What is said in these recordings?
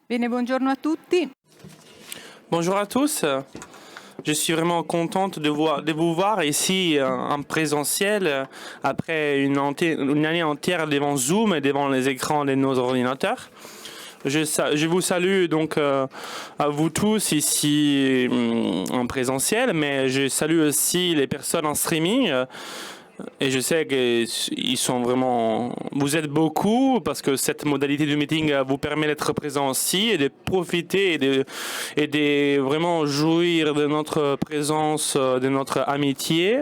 Bene, buongiorno a tutti. Bonjour à tous. Je suis vraiment contente de vous voir ici en présentiel après une année entière devant Zoom et devant les écrans de nos ordinateurs. Je vous salue donc à vous tous ici en présentiel, mais je salue aussi les personnes en streaming. Et je sais qu'ils sont vraiment... Vous êtes beaucoup parce que cette modalité du meeting vous permet d'être présent aussi et de profiter et de vraiment jouir de notre présence, de notre amitié.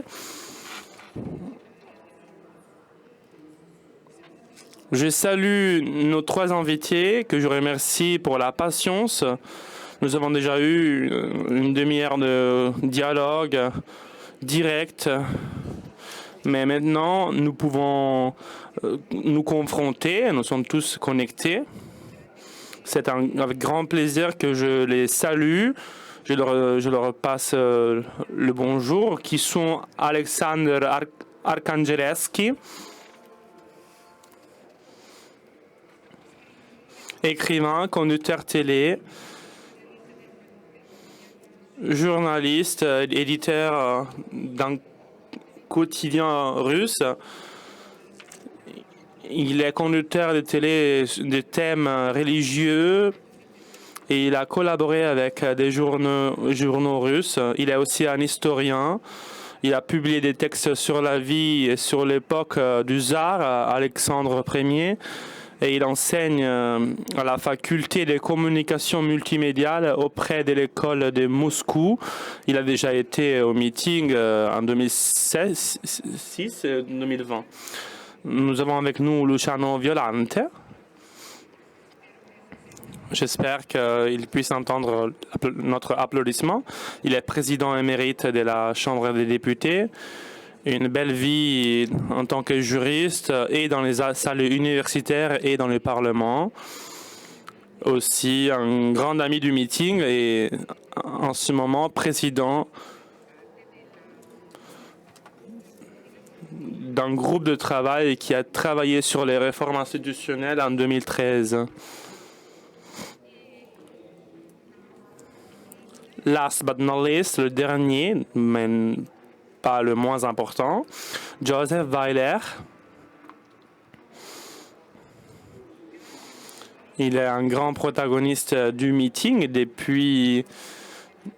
Je salue nos trois invités que je remercie pour la patience. Nous avons déjà eu une demi-heure de dialogue direct. Mais maintenant, nous pouvons nous confronter, nous sommes tous connectés. C'est avec grand plaisir que je les salue. Je leur passe le bonjour, qui sont Alexander Arcangeleski, écrivain, conducteur télé, journaliste, éditeur d'un quotidien russe. Il est conducteur de télé de thèmes religieux et il a collaboré avec des journaux russes. Il est aussi un historien. Il a publié des textes sur la vie et sur l'époque du tsar Alexandre Ier. Et il enseigne à la faculté des communications multimédiales auprès de l'école de Moscou. Il a déjà été au meeting en 2006-2020. Nous avons avec nous Luciano Violante. J'espère qu'il puisse entendre notre applaudissement. Il est président émérite de la Chambre des députés. Une belle vie en tant que juriste et dans les salles universitaires et dans le Parlement. Aussi un grand ami du meeting et en ce moment président d'un groupe de travail qui a travaillé sur les réformes institutionnelles en 2013. Last but not least, le dernier, mais pas le moins important, Joseph Weiler. Il est un grand protagoniste du meeting depuis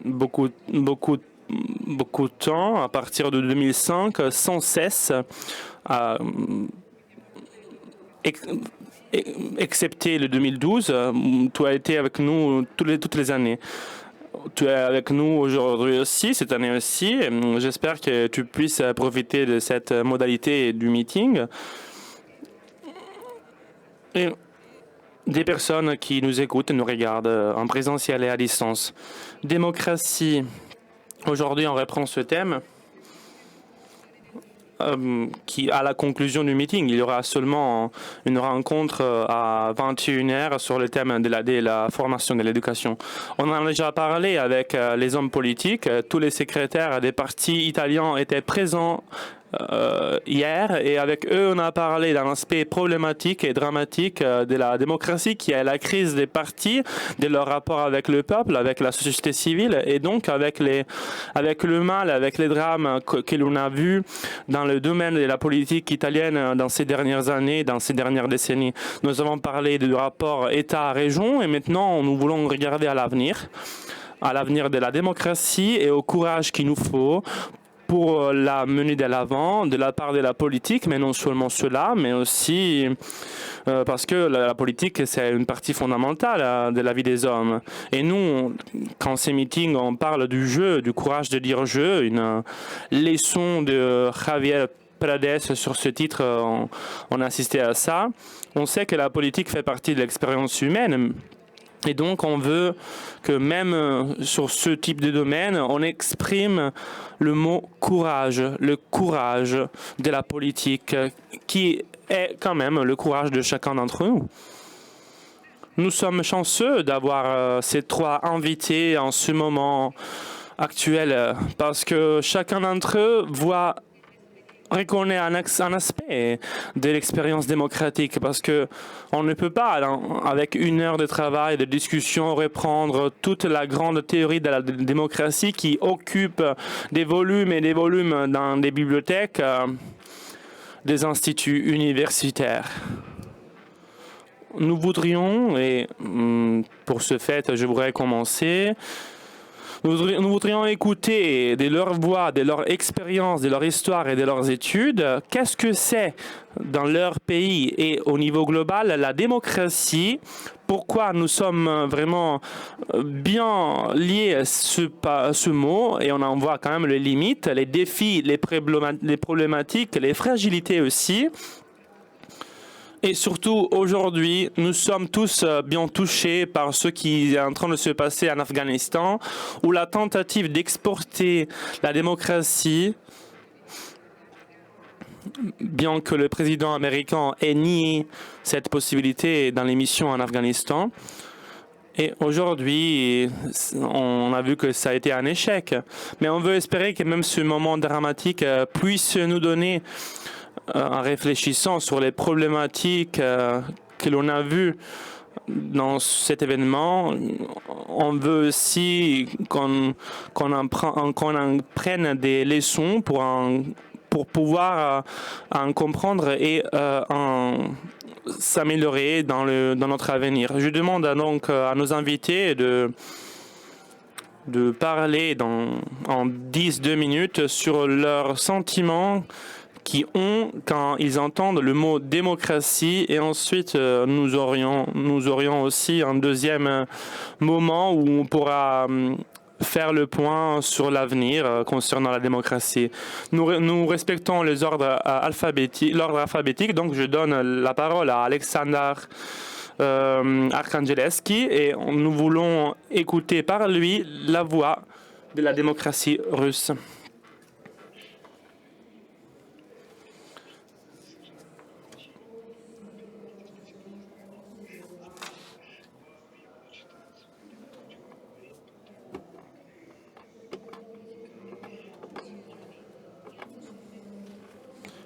beaucoup de temps, à partir de 2005, sans cesse, excepté le 2012, tu as été avec nous toutes les années. Tu es avec nous aujourd'hui aussi, cette année aussi. J'espère que tu puisses profiter de cette modalité du meeting. Et des personnes qui nous écoutent et nous regardent en présentiel et à distance. Démocratie. Aujourd'hui, on reprend ce thème qui, à la conclusion du meeting, il y aura seulement une rencontre à 21h sur le thème de la formation de l'éducation. On en a déjà parlé avec les hommes politiques. Tous les secrétaires des partis italiens étaient présents hier et avec eux on a parlé d'un aspect problématique et dramatique de la démocratie qui est la crise des partis, de leur rapport avec le peuple, avec la société civile et donc avec le mal, avec les drames que l'on a vus dans le domaine de la politique italienne dans ces dernières années, dans ces dernières décennies. Nous avons parlé du rapport État-région et maintenant nous voulons regarder à l'avenir de la démocratie et au courage qu'il nous faut pour la mener de l'avant de la part de la politique, mais non seulement cela, mais aussi parce que la politique, c'est une partie fondamentale de la vie des hommes. Et nous, quand ces meetings, on parle du jeu, du courage de dire jeu, une leçon de Javier Pradesh, sur ce titre, on a assisté à ça. On sait que la politique fait partie de l'expérience humaine. Et donc, on veut que même sur ce type de domaine, on exprime le mot courage, le courage de la politique, qui est quand même le courage de chacun d'entre nous. Nous sommes chanceux d'avoir ces trois invités en ce moment actuel, parce que chacun d'entre eux reconnaît un aspect de l'expérience démocratique, parce que on ne peut pas, avec 1 heure de travail, de discussion, reprendre toute la grande théorie de la démocratie qui occupe des volumes et des volumes dans des bibliothèques, des instituts universitaires. Nous voudrions, et pour ce fait, je voudrais commencer. Nous voudrions écouter de leur voix, de leur expérience, de leur histoire et de leurs études, qu'est-ce que c'est dans leur pays et au niveau global la démocratie, pourquoi nous sommes vraiment bien liés à ce mot, et on en voit quand même les limites, les défis, les problématiques, les fragilités aussi. Et surtout, aujourd'hui, nous sommes tous bien touchés par ce qui est en train de se passer en Afghanistan, où la tentative d'exporter la démocratie, bien que le président américain ait nié cette possibilité dans les missions en Afghanistan. Et aujourd'hui, on a vu que ça a été un échec. Mais on veut espérer que même ce moment dramatique puisse nous donner, en réfléchissant sur les problématiques que l'on a vues dans cet événement, on veut aussi qu'on en prenne des leçons pour pouvoir en comprendre et s'améliorer dans notre avenir. Je demande donc à nos invités de parler en 10-2 minutes sur leurs sentiments qui ont quand ils entendent le mot démocratie, et ensuite nous aurions aussi un deuxième moment où on pourra faire le point sur l'avenir concernant la démocratie. Nous respectons l'ordre alphabétique, donc je donne la parole à Alexander Arkhangelski, et nous voulons écouter par lui la voix de la démocratie russe.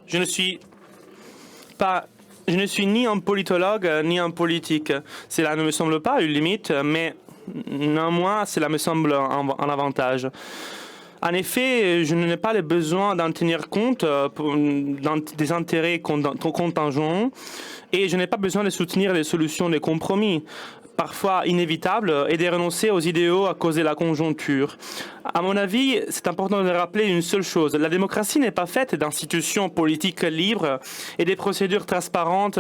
Je ne suis ni un politologue ni un politique. Cela ne me semble pas une limite, mais néanmoins, cela me semble un avantage. En effet, je n'ai pas le besoin d'en tenir compte des intérêts contingents, et je n'ai pas besoin de soutenir les solutions de compromis, parfois inévitables, et de renoncer aux idéaux à cause de la conjoncture. À mon avis, c'est important de rappeler une seule chose. La démocratie n'est pas faite d'institutions politiques libres et des procédures transparentes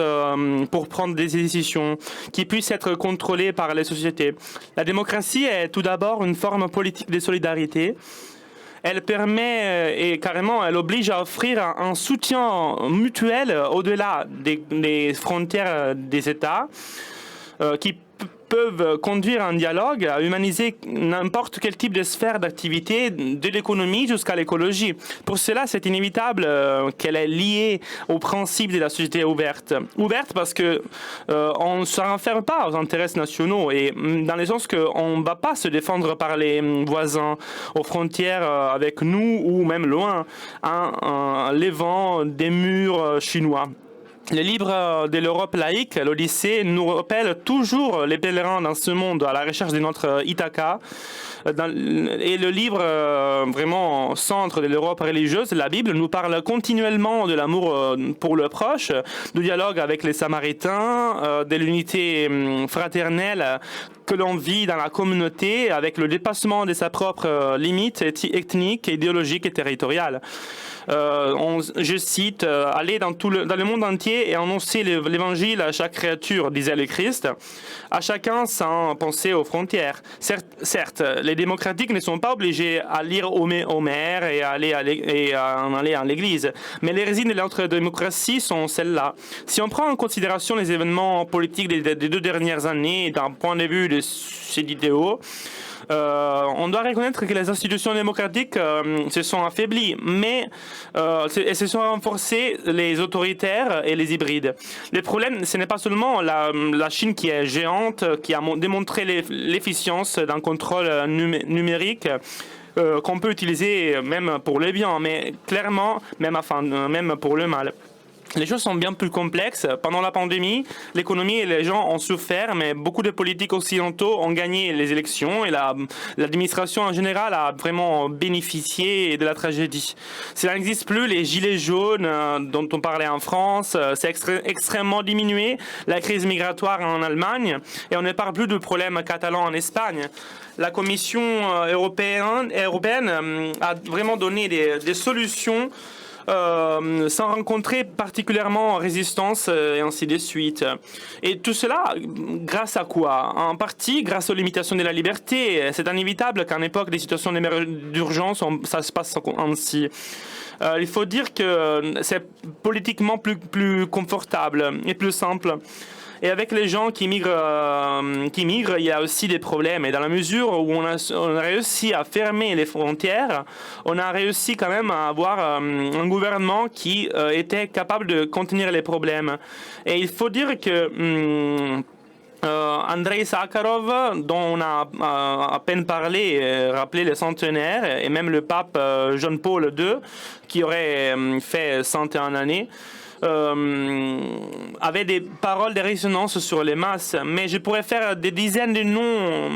pour prendre des décisions qui puissent être contrôlées par les sociétés. La démocratie est tout d'abord une forme politique de solidarité. Elle permet et carrément, elle oblige à offrir un soutien mutuel au-delà des frontières des États qui peuvent conduire un dialogue à humaniser n'importe quel type de sphère d'activité, de l'économie jusqu'à l'écologie. Pour cela, c'est inévitable qu'elle est liée au principe de la société ouverte. Ouverte parce que on ne se renferme pas aux intérêts nationaux, et dans le sens qu'on ne va pas se défendre par les voisins aux frontières avec nous ou même loin, en levant des murs chinois. Le livre de l'Europe laïque, l'Odyssée, nous rappelle toujours les pèlerins dans ce monde à la recherche de notre Ithaca. Et le livre vraiment centre de l'Europe religieuse, la Bible, nous parle continuellement de l'amour pour le proche, du dialogue avec les Samaritains, de l'unité fraternelle que l'on vit dans la communauté avec le dépassement de sa propre limite ethnique, idéologique et territoriale. Je cite, aller dans le monde entier et annoncer l'évangile à chaque créature, disait le Christ, à chacun sans penser aux frontières. Certes, les démocratiques ne sont pas obligés à lire Homère et à aller à l'église, mais les résines de notre démocratie sont celles-là. Si on prend en considération les événements politiques des 2 dernières années d'un point de vue de ces idéaux, on doit reconnaître que les institutions démocratiques se sont affaiblies, mais elles se sont renforcées les autoritaires et les hybrides. Le problème, ce n'est pas seulement la Chine qui est géante, qui a démontré l'efficience d'un contrôle numérique qu'on peut utiliser même pour le bien, mais clairement, même pour le mal. Les choses sont bien plus complexes. Pendant la pandémie, l'économie et les gens ont souffert, mais beaucoup de politiques occidentaux ont gagné les élections et l'administration en général a vraiment bénéficié de la tragédie. Cela n'existe plus, les gilets jaunes dont on parlait en France, c'est extrêmement diminué, la crise migratoire en Allemagne, et on ne parle plus de problèmes catalans en Espagne. La Commission européenne a vraiment donné des solutions sans rencontrer particulièrement résistance et ainsi de suite. Et tout cela, grâce à quoi? En partie, grâce aux limitations de la liberté. C'est inévitable qu'en époque des situations d'urgence, ça se passe ainsi. Il faut dire que c'est politiquement plus confortable et plus simple. Et avec les gens qui migrent, il y a aussi des problèmes. Et dans la mesure où on a réussi à fermer les frontières, on a réussi quand même à avoir un gouvernement qui était capable de contenir les problèmes. Et il faut dire que Andrei Sakharov, dont on a à peine parlé, rappelé le centenaire, et même le pape Jean-Paul II, qui aurait fait 101 années, avait des paroles de résonance sur les masses, mais je pourrais faire des dizaines de noms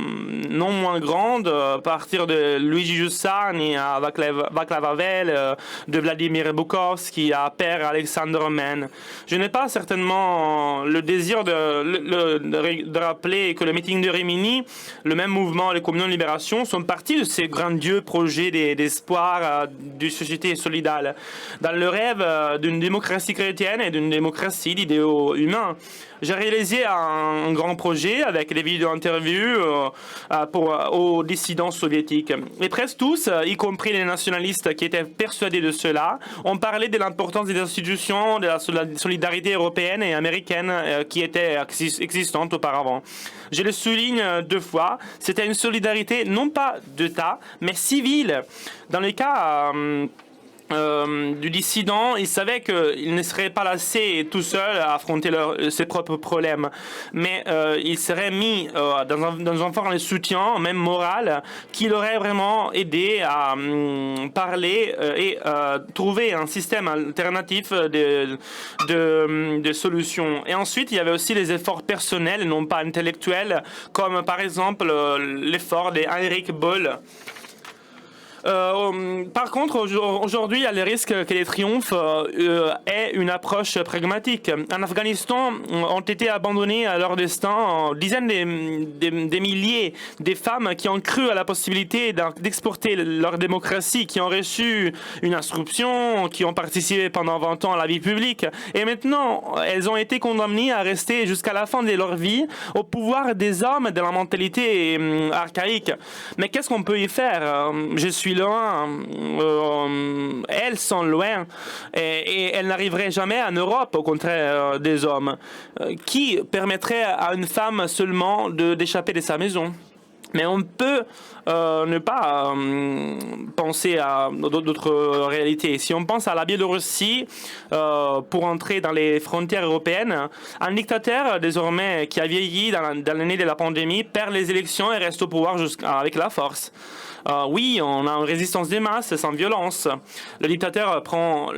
non moins grandes, à partir de Luigi Giussani à Václav Havel, de Vladimir Bukovski à Père Alexandre Men. Je n'ai pas certainement le désir de rappeler que le meeting de Rimini, le même mouvement, les Communions de Libération, sont partis de ces grandieux projets d'espoir d'une société solidaire, dans le rêve d'une démocratie chrétienne et d'une démocratie d'idéaux humains. J'ai réalisé un grand projet avec des vidéos interviews aux dissidents soviétiques. Et presque tous, y compris les nationalistes qui étaient persuadés de cela, ont parlé de l'importance des institutions, de la solidarité européenne et américaine qui était existante auparavant. Je le souligne 2 fois, c'était une solidarité non pas d'État, mais civile. Dans le cas du dissident, il savait qu'il ne serait pas laissé tout seul à affronter ses propres problèmes, mais il serait mis dans un forme de soutien, même moral, qui l'aurait vraiment aidé à parler et trouver un système alternatif de solutions. Et ensuite, il y avait aussi les efforts personnels, non pas intellectuels, comme par exemple l'effort de Heinrich Böll. Par contre, aujourd'hui, il y a le risque que les triomphes aient une approche pragmatique. En Afghanistan, ont été abandonnés à leur destin dizaines de milliers de femmes qui ont cru à la possibilité d'exporter leur démocratie, qui ont reçu une instruction, qui ont participé pendant 20 ans à la vie publique. Et maintenant, elles ont été condamnées à rester jusqu'à la fin de leur vie au pouvoir des hommes de la mentalité archaïque. Mais qu'est-ce qu'on peut y faire? Je suis loin, elles sont loin et elles n'arriveraient jamais en Europe, au contraire des hommes. Qui permettrait à une femme seulement d'échapper de sa maison? Mais on peut ne pas penser à d'autres réalités. Si on pense à la Biélorussie, pour entrer dans les frontières européennes, un dictateur désormais qui a vieilli dans l'année de la pandémie perd les élections et reste au pouvoir avec la force. Oui, on a une résistance des masses sans violence. Le dictateur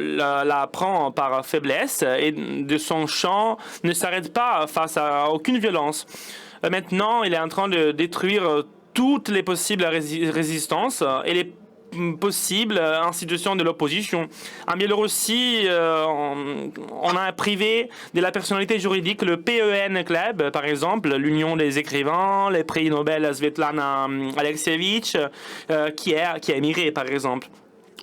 la prend par faiblesse et de son champ ne s'arrête pas face à aucune violence. Maintenant, il est en train de détruire toutes les possibles résistances et les possibles institutions de l'opposition. En Biélorussie, on a privé de la personnalité juridique le PEN Club, par exemple, l'Union des écrivains, les prix Nobel Svetlana Alexievitch, qui a émigré, par exemple.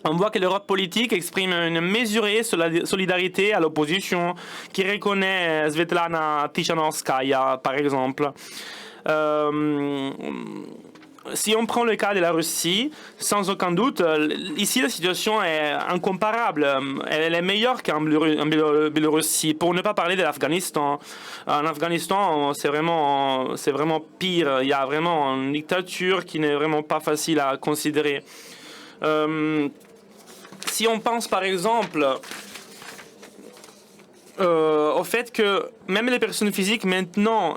On voit que l'Europe politique exprime une mesurée solidarité à l'opposition, qui reconnaît Svetlana Tikhanovskaya, par exemple. Si on prend le cas de la Russie, sans aucun doute, ici la situation est incomparable. Elle est meilleure qu'en Biélorussie. Pour ne pas parler de l'Afghanistan. En Afghanistan, c'est vraiment pire. Il y a vraiment une dictature qui n'est vraiment pas facile à considérer. Si on pense par exemple au fait que même les personnes physiques maintenant,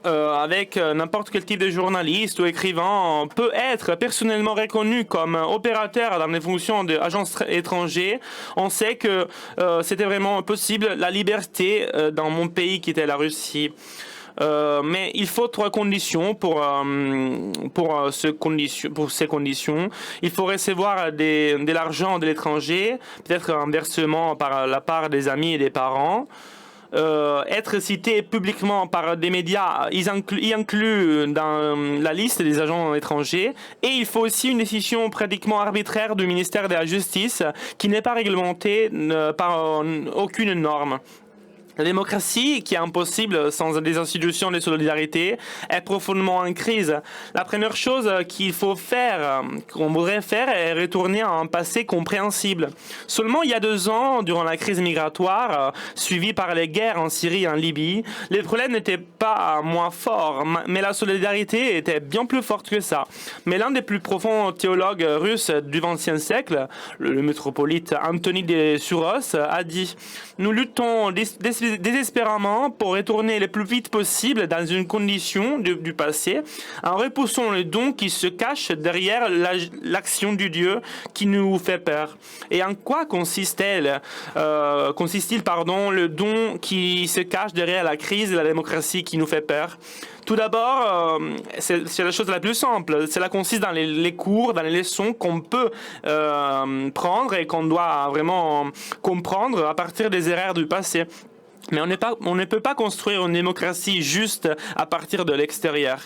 avec n'importe quel type de journaliste ou écrivain, peut être personnellement reconnu comme opérateur dans les fonctions d'agents étrangers, on sait que c'était vraiment possible la liberté dans mon pays qui était la Russie. Mais il faut 3 conditions pour ces conditions. Il faut recevoir de l'argent de l'étranger, peut-être un versement par la part des amis et des parents. Être cité publiquement par des médias, y inclut dans la liste des agents étrangers. Et il faut aussi une décision pratiquement arbitraire du ministère de la Justice qui n'est pas réglementée par aucune norme. La démocratie, qui est impossible sans des institutions de solidarité, est profondément en crise. La première chose qu'il faut faire, qu'on voudrait faire, est retourner à un passé compréhensible. Seulement il y a 2 ans, durant la crise migratoire, suivie par les guerres en Syrie et en Libye, les problèmes n'étaient pas moins forts, mais la solidarité était bien plus forte que ça. Mais l'un des plus profonds théologues russes du XXe siècle, le métropolite Anthony de Souros, a dit « Nous luttons désespérément pour retourner le plus vite possible dans une condition du passé, en repoussant le don qui se cache derrière l'action du Dieu qui nous fait peur. » Et en quoi consiste-t-il, le don qui se cache derrière la crise de la démocratie qui nous fait peur? Tout d'abord, c'est la chose la plus simple. Cela consiste dans les cours, dans les leçons qu'on peut prendre et qu'on doit vraiment comprendre à partir des erreurs du passé. Mais on ne peut pas construire une démocratie juste à partir de l'extérieur.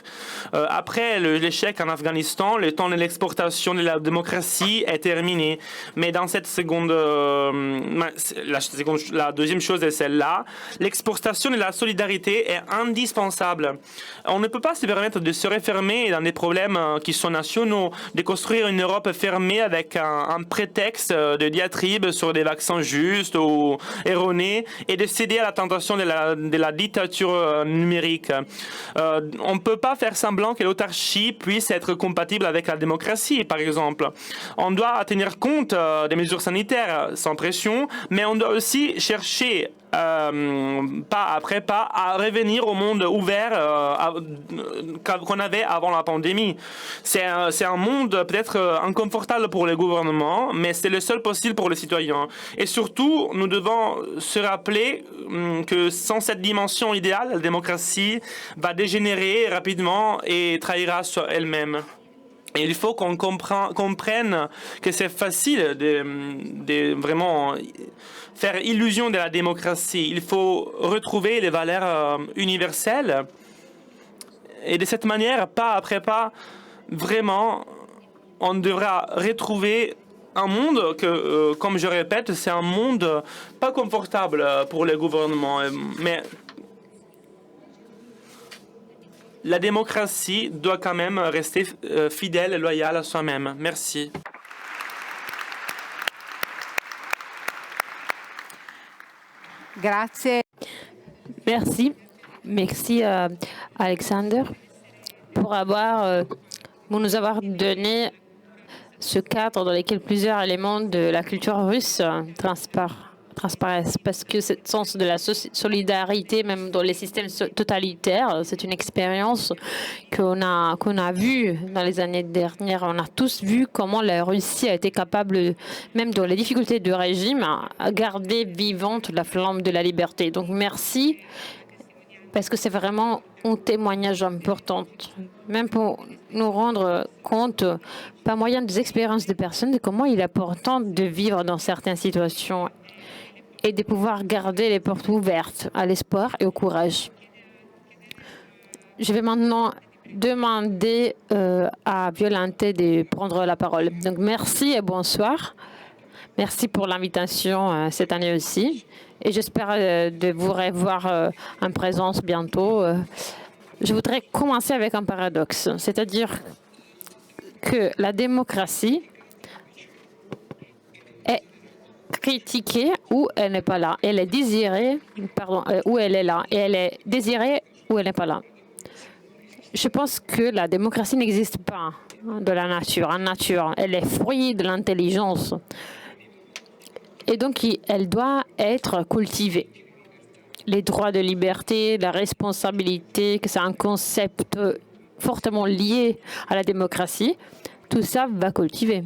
Après l'échec en Afghanistan, le temps de l'exportation de la démocratie est terminé. Mais dans cette seconde, la deuxième chose est celle-là. L'exportation de la solidarité est indispensable. On ne peut pas se permettre de se refermer dans des problèmes qui sont nationaux, de construire une Europe fermée avec un prétexte de diatribe sur des vaccins justes ou erronés et de céder à la tentation de la dictature numérique. On ne peut pas faire semblant que l'autarcie puisse être compatible avec la démocratie, par exemple. On doit tenir compte des mesures sanitaires sans pression, mais on doit aussi chercher pas après pas à revenir au monde ouvert qu'on avait avant la pandémie. C'est un monde peut-être inconfortable pour les gouvernements, mais c'est le seul possible pour les citoyens. Et surtout, nous devons se rappeler que sans cette dimension idéale, la démocratie va dégénérer rapidement et trahira sur elle-même. Et il faut qu'on comprenne que c'est facile de vraiment faire illusion de la démocratie. Il faut retrouver les valeurs universelles. Et de cette manière, pas après pas, vraiment, on devra retrouver un monde que, comme je répète, c'est un monde pas confortable pour les gouvernements. Mais la démocratie doit quand même rester fidèle et loyale à soi-même. Merci. Grazie. Merci Alexander pour nous avoir donné ce cadre dans lequel plusieurs éléments de la culture russe transparaissent, parce que ce sens de la solidarité, même dans les systèmes totalitaires, c'est une expérience qu'on a vue dans les années dernières. On a tous vu comment la Russie a été capable, même dans les difficultés du régime, à garder vivante la flamme de la liberté. Donc merci, parce que c'est vraiment un témoignage important, même pour nous rendre compte, par moyen des expériences des personnes, de comment il est important de vivre dans certaines situations et de pouvoir garder les portes ouvertes à l'espoir et au courage. Je vais maintenant demander à Violante de prendre la parole. Donc merci et bonsoir. Merci pour l'invitation cette année aussi. Et j'espère de vous revoir en présence bientôt. Je voudrais commencer avec un paradoxe, c'est-à-dire que la démocratie est critiquée où elle n'est pas là. Elle est désirée, où elle est là. Et elle est désirée où elle n'est pas là. Je pense que la démocratie n'existe pas de la nature. En nature, elle est fruit de l'intelligence. Et donc, elle doit être cultivée. Les droits de liberté, la responsabilité, que c'est un concept fortement lié à la démocratie, tout ça va cultiver.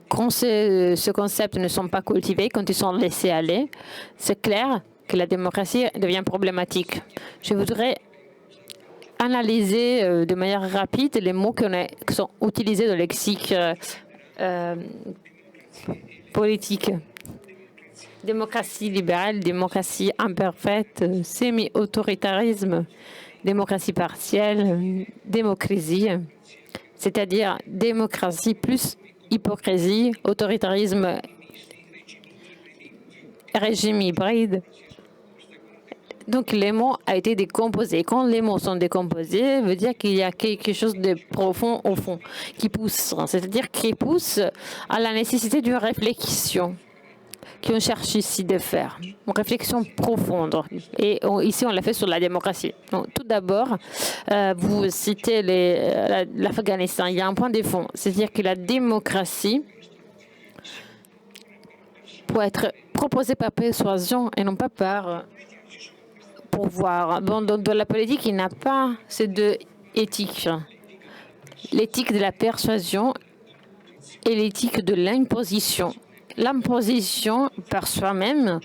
Quand ce concept ne sont pas cultivés, quand ils sont laissés aller, c'est clair que la démocratie devient problématique. Je voudrais analyser de manière rapide les mots qui sont utilisés dans le lexique politique. Démocratie libérale, démocratie imparfaite, semi-autoritarisme, démocratie partielle, démocratie, c'est-à-dire démocratie plus hypocrisie, autoritarisme, régime hybride. Donc, les mots ont été décomposés. Quand les mots sont décomposés, ça veut dire qu'il y a quelque chose de profond au fond qui pousse. C'est-à-dire qui pousse à la nécessité d'une réflexion qu'on cherche ici de faire. Une réflexion profonde. Et ici, on l'a fait sur la démocratie. Donc, tout d'abord, vous citez l'Afghanistan. Il y a un point de fond. C'est-à-dire que la démocratie peut être proposée par persuasion et non pas par pouvoir. Bon, dans la politique, il n'y a pas ces deux éthiques. L'éthique de la persuasion et l'éthique de l'imposition. L'imposition par soi-même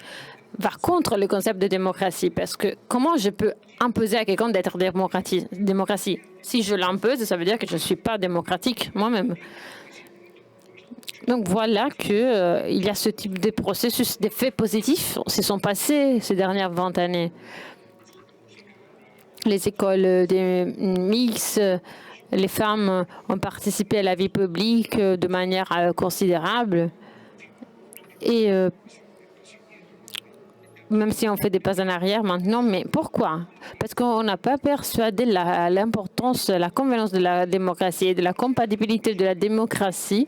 va contre le concept de démocratie. Parce que comment je peux imposer à quelqu'un d'être démocratie? Si je l'impose, ça veut dire que je ne suis pas démocratique moi-même. Donc voilà qu'il y a ce type de processus, des faits positifs se sont passés ces dernières 20 années. Les écoles des mix, les femmes ont participé à la vie publique de manière considérable. Et même si on fait des pas en arrière maintenant, mais pourquoi? Parce qu'on n'a pas persuadé l'importance, la convenance de la démocratie et de la compatibilité de la démocratie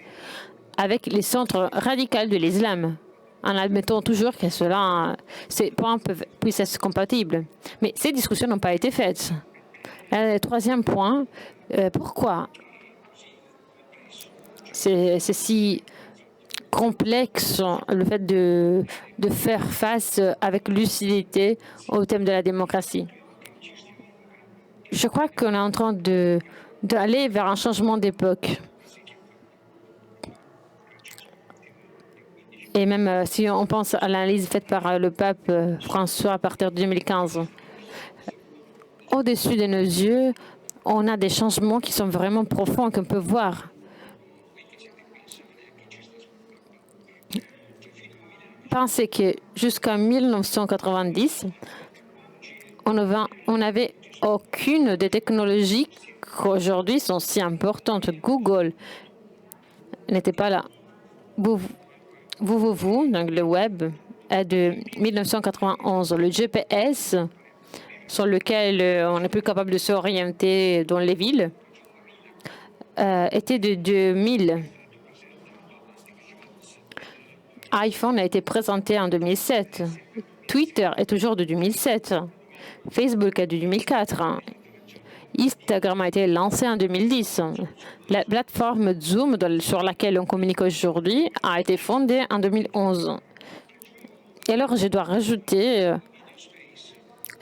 avec les centres radicaux de l'islam, en admettant toujours que ces points puissent être compatibles. Mais ces discussions n'ont pas été faites. Le troisième point, pourquoi c'est si complexe le fait de faire face avec lucidité au thème de la démocratie? Je crois qu'on est en train d'aller vers un changement d'époque. Et même si on pense à l'analyse faite par le pape François à partir de 2015, au-dessus de nos yeux, on a des changements qui sont vraiment profonds qu'on peut voir. Pensez que jusqu'en 1990, on n'avait aucune des technologies qui aujourd'hui sont si importantes. Google n'était pas là. Donc le web est de 1991. Le GPS, sur lequel on n'est plus capable de s'orienter dans les villes, était de 2000. iPhone a été présenté en 2007. Twitter est toujours de 2007. Facebook est de 2004. Instagram a été lancé en 2010. La plateforme Zoom sur laquelle on communique aujourd'hui a été fondée en 2011. Et alors, je dois rajouter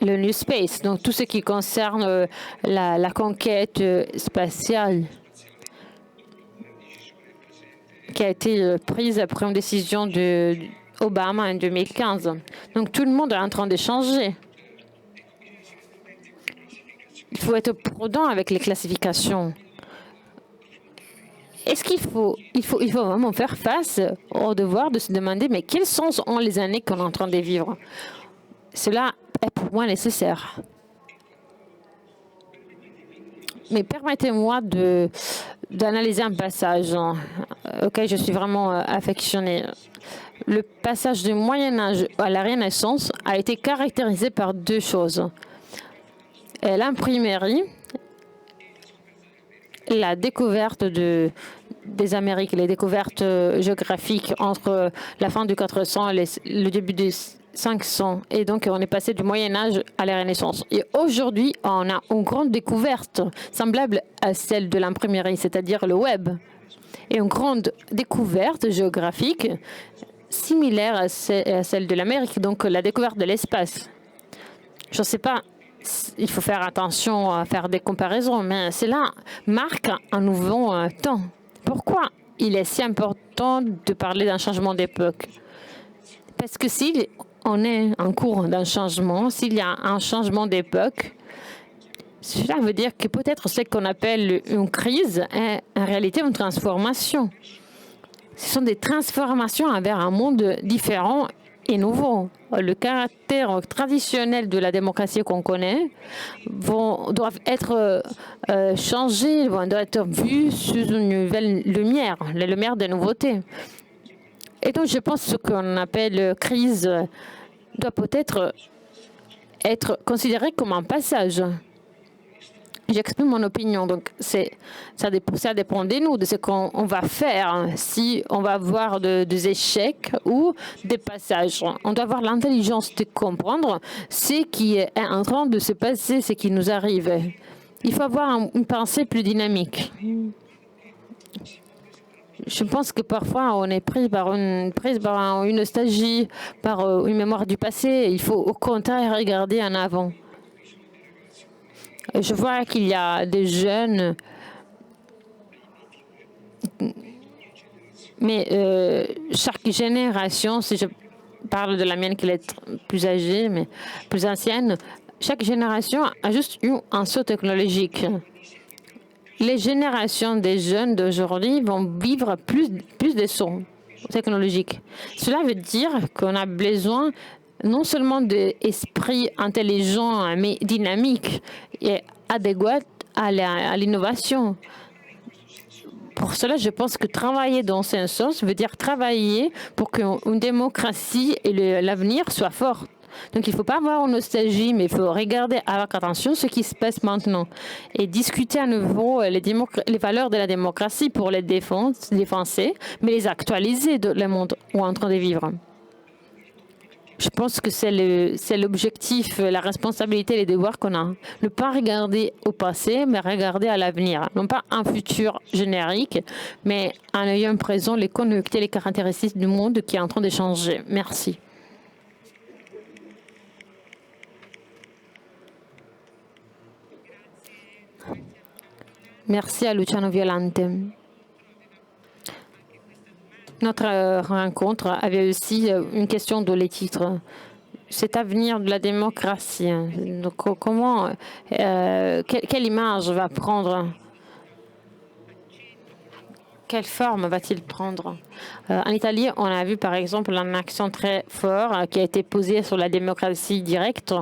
le New Space, donc tout ce qui concerne la conquête spatiale qui a été prise après une décision d'Obama en 2015. Donc tout le monde est en train de changer. Il faut être prudent avec les classifications. Est-ce qu'il faut vraiment faire face au devoir de se demander mais quel sens ont les années qu'on est en train de vivre? Cela est pour moi nécessaire. Mais permettez-moi d'analyser un passage auquel je suis vraiment affectionnée. Le passage du Moyen Âge à la Renaissance a été caractérisé par deux choses. L'imprimerie, la découverte des Amériques, les découvertes géographiques entre la fin du 400 et le début des 500. Et donc, on est passé du Moyen-Âge à la Renaissance. Et aujourd'hui, on a une grande découverte semblable à celle de l'imprimerie, c'est-à-dire le web. Et une grande découverte géographique similaire à celle de l'Amérique, donc la découverte de l'espace. Je ne sais pas, il faut faire attention à faire des comparaisons, mais cela marque un nouveau temps. Pourquoi il est si important de parler d'un changement d'époque? Parce que si on est en cours d'un changement, s'il y a un changement d'époque, cela veut dire que peut-être ce qu'on appelle une crise est en réalité une transformation. Ce sont des transformations vers un monde différent et nouveau. Le caractère traditionnel de la démocratie qu'on connaît doivent être changés, doivent être vus sous une nouvelle lumière, la lumière des nouveautés. Et donc, je pense que ce qu'on appelle crise doit peut-être être considéré comme un passage. J'exprime mon opinion, donc ça dépend de nous, de ce qu'on va faire, si on va avoir des échecs ou des passages. On doit avoir l'intelligence de comprendre ce qui est en train de se passer, ce qui nous arrive. Il faut avoir une pensée plus dynamique. Je pense que parfois on est pris par une nostalgie, par une mémoire du passé. Il faut au contraire regarder en avant. Je vois qu'il y a des jeunes, mais chaque génération, si je parle de la mienne qui est plus âgée, mais plus ancienne, chaque génération a juste eu un saut technologique. Les générations des jeunes d'aujourd'hui vont vivre plus de sauts technologiques. Cela veut dire qu'on a besoin non seulement d'esprit intelligent, mais dynamique et adéquat à l'innovation. Pour cela, je pense que travailler dans ce sens veut dire travailler pour qu'une démocratie et l'avenir soient forts. Donc, il ne faut pas avoir une nostalgie, mais il faut regarder avec attention ce qui se passe maintenant et discuter à nouveau les valeurs de la démocratie pour les défoncer, mais les actualiser dans le monde où on est en train de vivre. Je pense que c'est l'objectif, la responsabilité, les devoirs qu'on a. Ne pas regarder au passé, mais regarder à l'avenir. Non pas un futur générique, mais en ayant présent les conductés, les caractéristiques du monde qui est en train de changer. Merci. Merci à Luciano Violante. Notre rencontre avait aussi une question de les titres. Cet avenir de la démocratie. Donc, comment, quelle image va prendre? Quelle forme va-t-il prendre? En Italie, on a vu par exemple un accent très fort qui a été posé sur la démocratie directe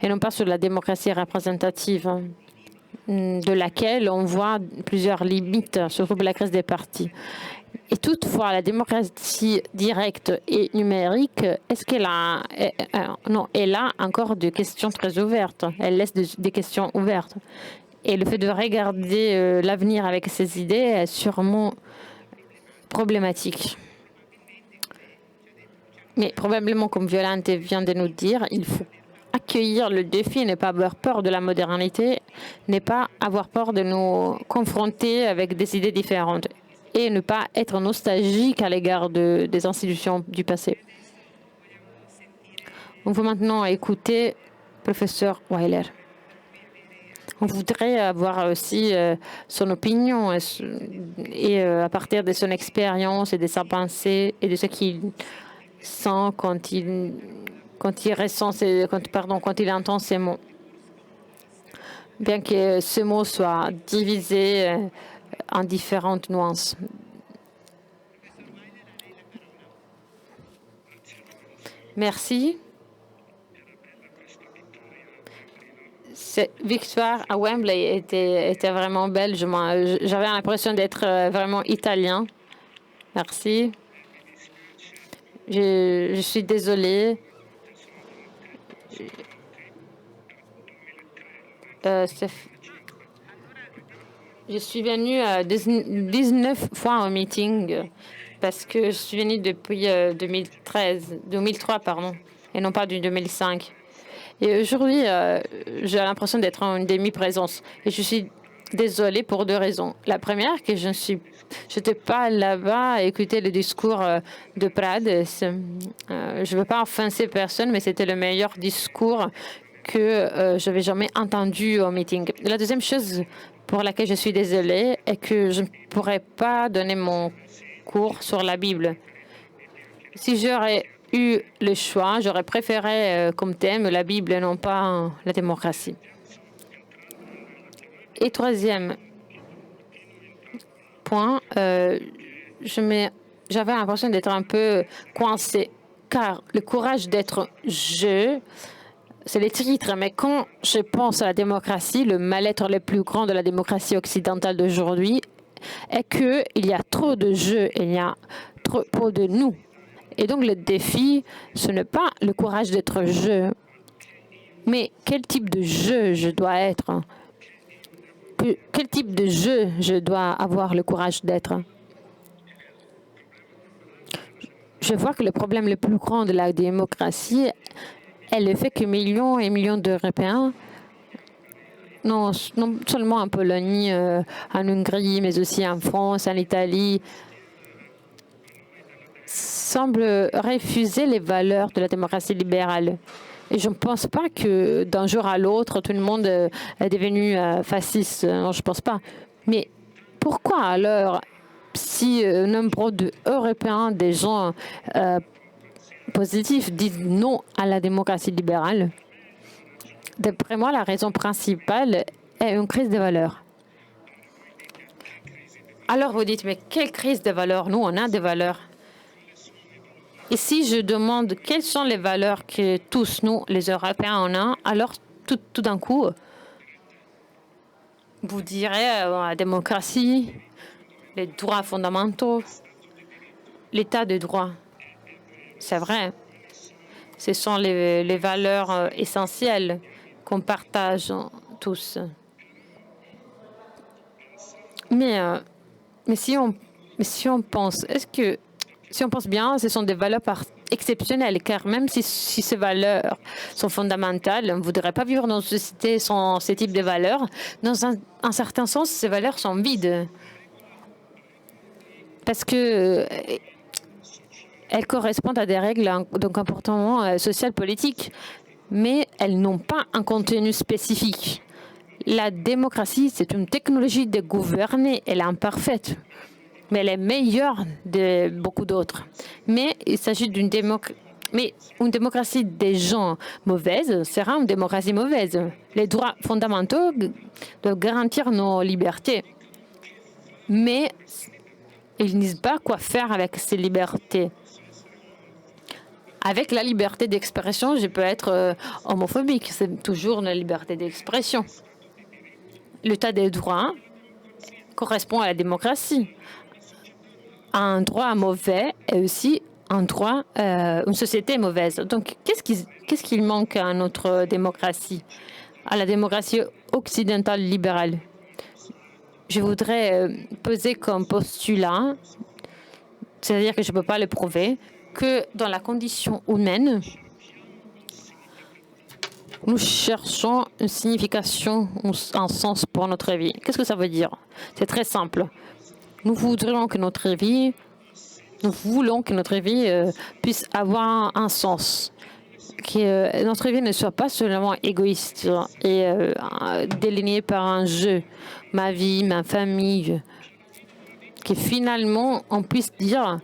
et non pas sur la démocratie représentative, de laquelle on voit plusieurs limites, surtout pour la crise des partis. Et toutefois, la démocratie directe et numérique, est-ce qu'elle a... non, elle a encore des questions très ouvertes. Elle laisse des questions ouvertes. Et le fait de regarder l'avenir avec ces idées est sûrement problématique. Mais probablement, comme Violante vient de nous dire, il faut accueillir le défi, ne pas avoir peur de la modernité, ne pas avoir peur de nous confronter avec des idées différentes et ne pas être nostalgique à l'égard des institutions du passé. On va maintenant écouter le professeur Weiler. On voudrait avoir aussi son opinion et à partir de son expérience et de sa pensée et de ce qu'il sent quand il entend ces mots. Bien que ces mots soient divisés en différentes nuances. Merci. Cette victoire à Wembley était vraiment belle. J'avais l'impression d'être vraiment italien. Merci. Je suis désolée. Je suis venue 19 fois au meeting parce que je suis venue depuis 2003, pardon, et non pas du 2005. Et aujourd'hui, j'ai l'impression d'être en demi-présence. Et je suis désolée pour deux raisons. La première, que je n'étais pas là-bas à écouter le discours de Prades. Je ne veux pas offenser personne, mais c'était le meilleur discours que j'avais jamais entendu au meeting. La deuxième chose pour laquelle je suis désolée est que je ne pourrais pas donner mon cours sur la Bible. Si j'aurais eu le choix, j'aurais préféré comme thème la Bible et non pas la démocratie. Et troisième point, j'avais l'impression d'être un peu coincée, car le courage d'être c'est les titres, mais quand je pense à la démocratie, le mal-être le plus grand de la démocratie occidentale d'aujourd'hui est qu'il y a trop de jeux, il y a trop de nous. Et donc le défi, ce n'est pas le courage d'être je, mais quel type de jeu je dois être, quel type de jeu je dois avoir le courage d'être. Je vois que le problème le plus grand de la démocratie est le fait que millions et millions d'Européens, non seulement en Pologne, en Hongrie, mais aussi en France, en Italie, semblent refuser les valeurs de la démocratie libérale. Et je ne pense pas que d'un jour à l'autre, tout le monde est devenu fasciste. Non, je ne pense pas. Mais pourquoi alors, si nombre d'Européens, des gens positifs, disent non à la démocratie libérale? D'après moi, la raison principale est une crise des valeurs. Alors vous dites, mais quelle crise des valeurs? Nous, on a des valeurs. Et si je demande quelles sont les valeurs que tous nous, les Européens, on a, alors tout d'un coup, vous direz la démocratie, les droits fondamentaux, l'état de droit. C'est vrai. Ce sont les valeurs essentielles qu'on partage tous. Mais si on pense, si on pense bien, ce sont des valeurs exceptionnelles, car même si ces valeurs sont fondamentales, on ne voudrait pas vivre dans une société sans ce type de valeurs. Dans un certain sens, ces valeurs sont vides. Parce que elles correspondent à des règles de comportement social politique, mais elles n'ont pas un contenu spécifique. La démocratie, c'est une technologie de gouverner, elle est imparfaite, mais elle est meilleure de beaucoup d'autres. Mais il s'agit d'une démocratie. Mais une démocratie des gens mauvaise sera une démocratie mauvaise. Les droits fondamentaux doivent garantir nos libertés. Mais ils ne disent pas quoi faire avec ces libertés. Avec la liberté d'expression, je peux être homophobique. C'est toujours la liberté d'expression. L'état des droits correspond à la démocratie. Un droit mauvais est aussi un droit, une société mauvaise. Donc, qu'est-ce qu'il manque à notre démocratie, à la démocratie occidentale libérale? Je voudrais poser comme postulat, c'est-à-dire que je ne peux pas le prouver, que dans la condition humaine, nous cherchons une signification, un sens pour notre vie. Qu'est-ce que ça veut dire? C'est très simple. Nous voulons que notre vie puisse avoir un sens, que notre vie ne soit pas seulement égoïste et délignée par un jeu, ma vie, ma famille, que finalement on puisse dire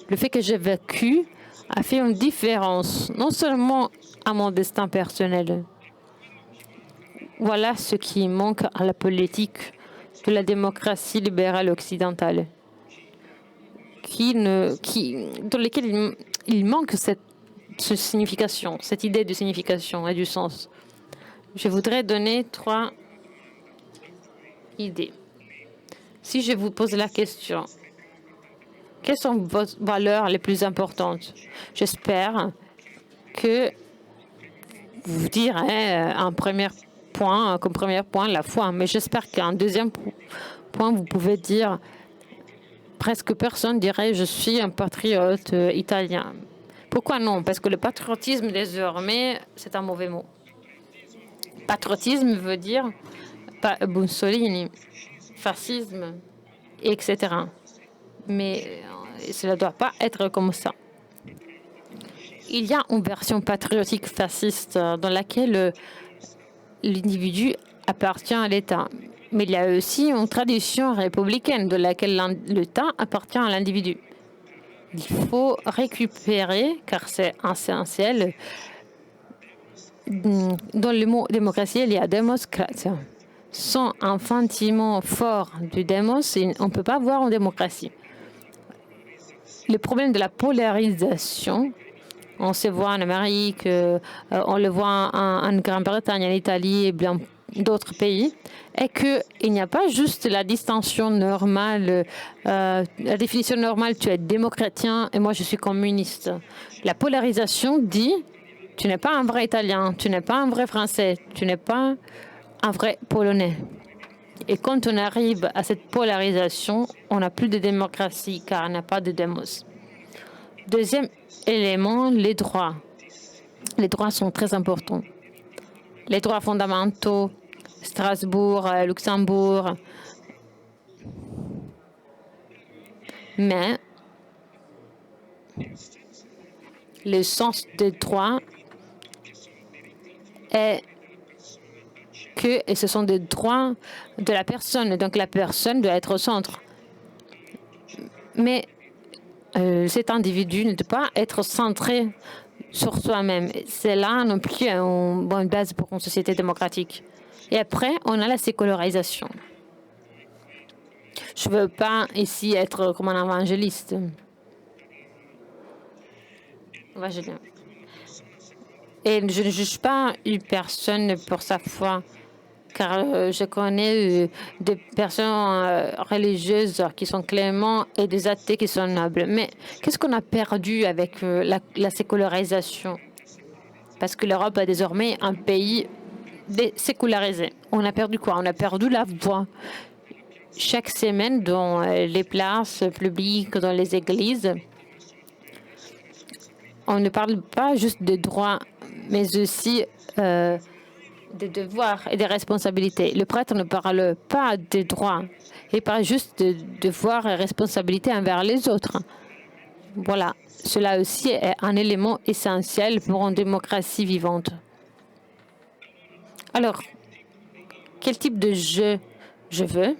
le fait que j'ai vécu a fait une différence, non seulement à mon destin personnel. Voilà ce qui manque à la politique de la démocratie libérale occidentale, dans lesquelles il manque cette signification, cette idée de signification et du sens. Je voudrais donner 3 idées. Si je vous pose la question, Quelles sont vos valeurs les plus importantes? J'espère que vous direz comme premier point la foi, mais j'espère qu'un deuxième point, vous pouvez dire, presque personne dirait je suis un patriote italien. Pourquoi non? Parce que le patriotisme désormais, c'est un mauvais mot. Patriotisme veut dire Mussolini, fascisme, etc. Mais cela ne doit pas être comme ça. Il y a une version patriotique fasciste dans laquelle l'individu appartient à l'État. Mais il y a aussi une tradition républicaine dans laquelle l'État appartient à l'individu. Il faut récupérer, car c'est essentiel, dans le mot démocratie, il y a démocratia. Sans un sentiment fort du démos, on ne peut pas avoir une démocratie. Le problème de la polarisation, on se voit en Amérique, on le voit en Grande-Bretagne, en Italie et bien d'autres pays, est qu'il n'y a pas juste la distinction normale, la définition normale, tu es démocratien et moi je suis communiste. La polarisation dit, tu n'es pas un vrai Italien, tu n'es pas un vrai Français, tu n'es pas un vrai Polonais. Et quand on arrive à cette polarisation, on n'a plus de démocratie car on n'a pas de démos. Deuxième élément, les droits. Les droits sont très importants. Les droits fondamentaux, Strasbourg, Luxembourg. Mais le sens des droits est et ce sont des droits de la personne. Donc la personne doit être au centre. Mais cet individu ne doit pas être centré sur soi-même. C'est là non plus une bonne base pour une société démocratique. Et après, on a la sécularisation. Je ne veux pas ici être comme un évangéliste. Et je ne juge pas une personne pour sa foi, car je connais des personnes religieuses qui sont cléments et des athées qui sont nobles. Mais qu'est-ce qu'on a perdu avec la sécularisation? Parce que l'Europe est désormais un pays sécularisé. On a perdu quoi? On a perdu la voix. Chaque semaine, dans les places publiques, dans les églises, on ne parle pas juste de droits, mais aussi des devoirs et des responsabilités. Le prêtre ne parle pas des droits, et pas juste de devoirs et responsabilités envers les autres. Voilà, cela aussi est un élément essentiel pour une démocratie vivante. Alors, quel type de jeu je veux?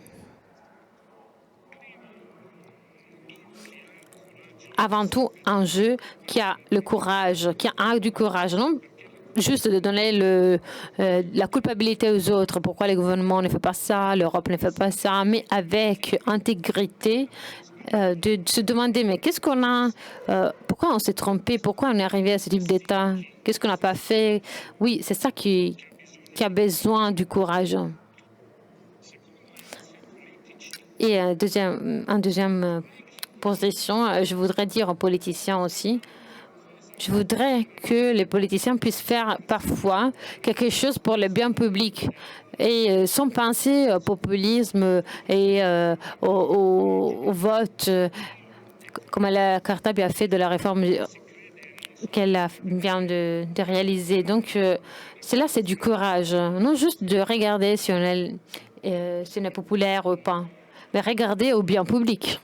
Avant tout, un jeu qui a le courage, qui a du courage, non juste de donner la culpabilité aux autres. Pourquoi le gouvernement ne fait pas ça, l'Europe ne fait pas ça, mais avec intégrité, de se demander, mais qu'est-ce qu'on a, pourquoi on s'est trompé, pourquoi on est arrivé à ce type d'État, qu'est-ce qu'on n'a pas fait? Oui, c'est ça qui a besoin du courage. Et en deuxième position, je voudrais dire aux politiciens aussi, je voudrais que les politiciens puissent faire parfois quelque chose pour le bien public et sans penser au populisme et au vote, comme la Cartabia a fait de la réforme qu'elle vient de réaliser. Donc, cela, c'est du courage. Non juste de regarder si on est populaire ou pas, mais regarder au bien public.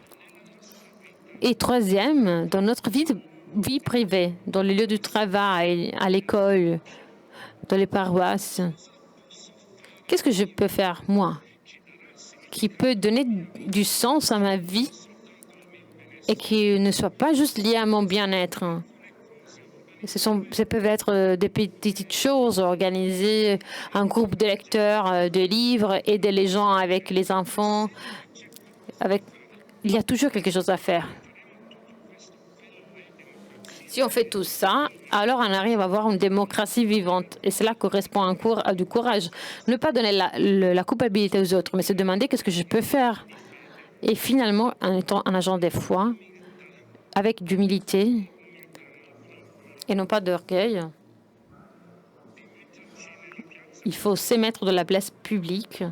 Et troisième, dans notre vie privée, dans les lieux du travail, à l'école, dans les paroisses, qu'est-ce que je peux faire, moi, qui peut donner du sens à ma vie et qui ne soit pas juste lié à mon bien-être? Ça peut être des petites choses, organiser un groupe de lecteurs de livres, aider les gens avec les enfants. Il y a toujours quelque chose à faire. Si on fait tout ça, alors on arrive à avoir une démocratie vivante. Et cela correspond à du courage. Ne pas donner la culpabilité aux autres, mais se demander qu'est-ce que je peux faire. Et finalement, en étant un agent des foi, avec d'humilité et non pas d'orgueil. Il faut s'émettre de la place publique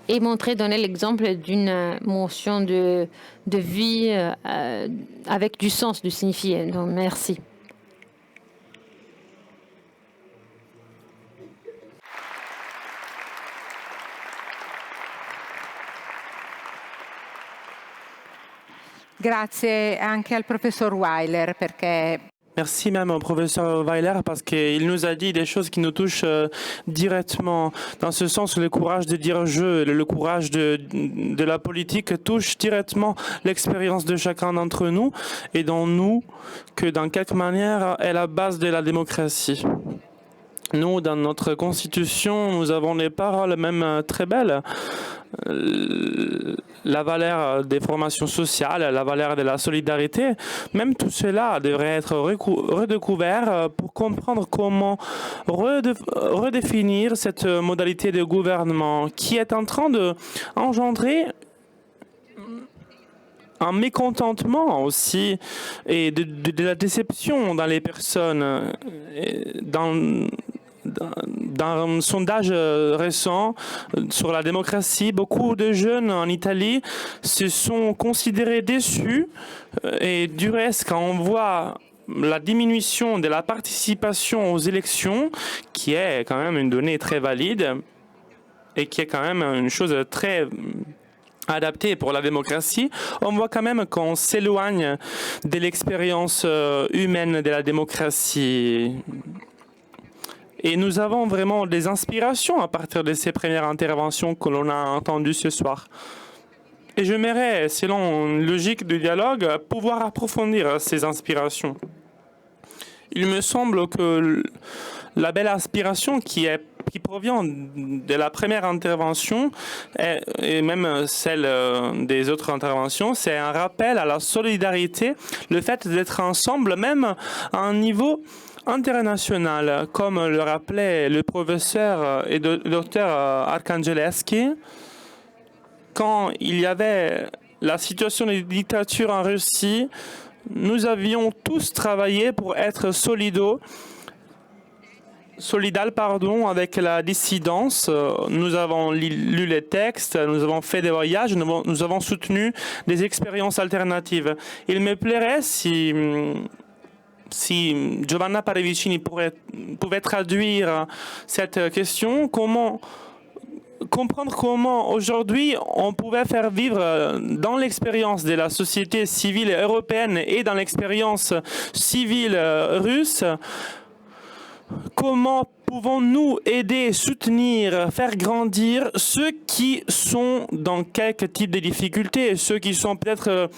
et donner l'exemple d'une motion de vie avec du sens, du signifié. Donc, merci. Grazie anche al professor Weiler perché Merci même au professeur Weiler parce qu'il nous a dit des choses qui nous touchent directement. Dans ce sens, le courage de dire je, le courage de la politique touche directement l'expérience de chacun d'entre nous et dans nous que dans quelque manière est la base de la démocratie. Nous, dans notre constitution, nous avons des paroles même très belles. La valeur des formations sociales, la valeur de la solidarité, même tout cela devrait être redécouvert pour comprendre comment redéfinir cette modalité de gouvernement qui est en train d'engendrer un mécontentement aussi et de la déception dans les personnes. Dans un sondage récent sur la démocratie, beaucoup de jeunes en Italie se sont considérés déçus et du reste, quand on voit la diminution de la participation aux élections, qui est quand même une donnée très valide et qui est quand même une chose très adaptée pour la démocratie, on voit quand même qu'on s'éloigne de l'expérience humaine de la démocratie. Et nous avons vraiment des inspirations à partir de ces premières interventions que l'on a entendues ce soir. Et j'aimerais, selon une logique de dialogue, pouvoir approfondir ces inspirations. Il me semble que la belle inspiration qui provient de la première intervention et même celle des autres interventions, c'est un rappel à la solidarité, le fait d'être ensemble, même à un niveau international, comme le rappelait le professeur et docteur Arcangheleschi, quand il y avait la situation de dictature en Russie, nous avions tous travaillé pour être solidales avec la dissidence. Nous avons lu les textes, nous avons fait des voyages, nous avons soutenu des expériences alternatives. Il me plairait si Giovanna Parevicini pouvait traduire cette question, comprendre comment aujourd'hui on pouvait faire vivre dans l'expérience de la société civile européenne et dans l'expérience civile russe, comment pouvons-nous aider, soutenir, faire grandir ceux qui sont dans quelque type de difficultés, ceux qui ont peut-être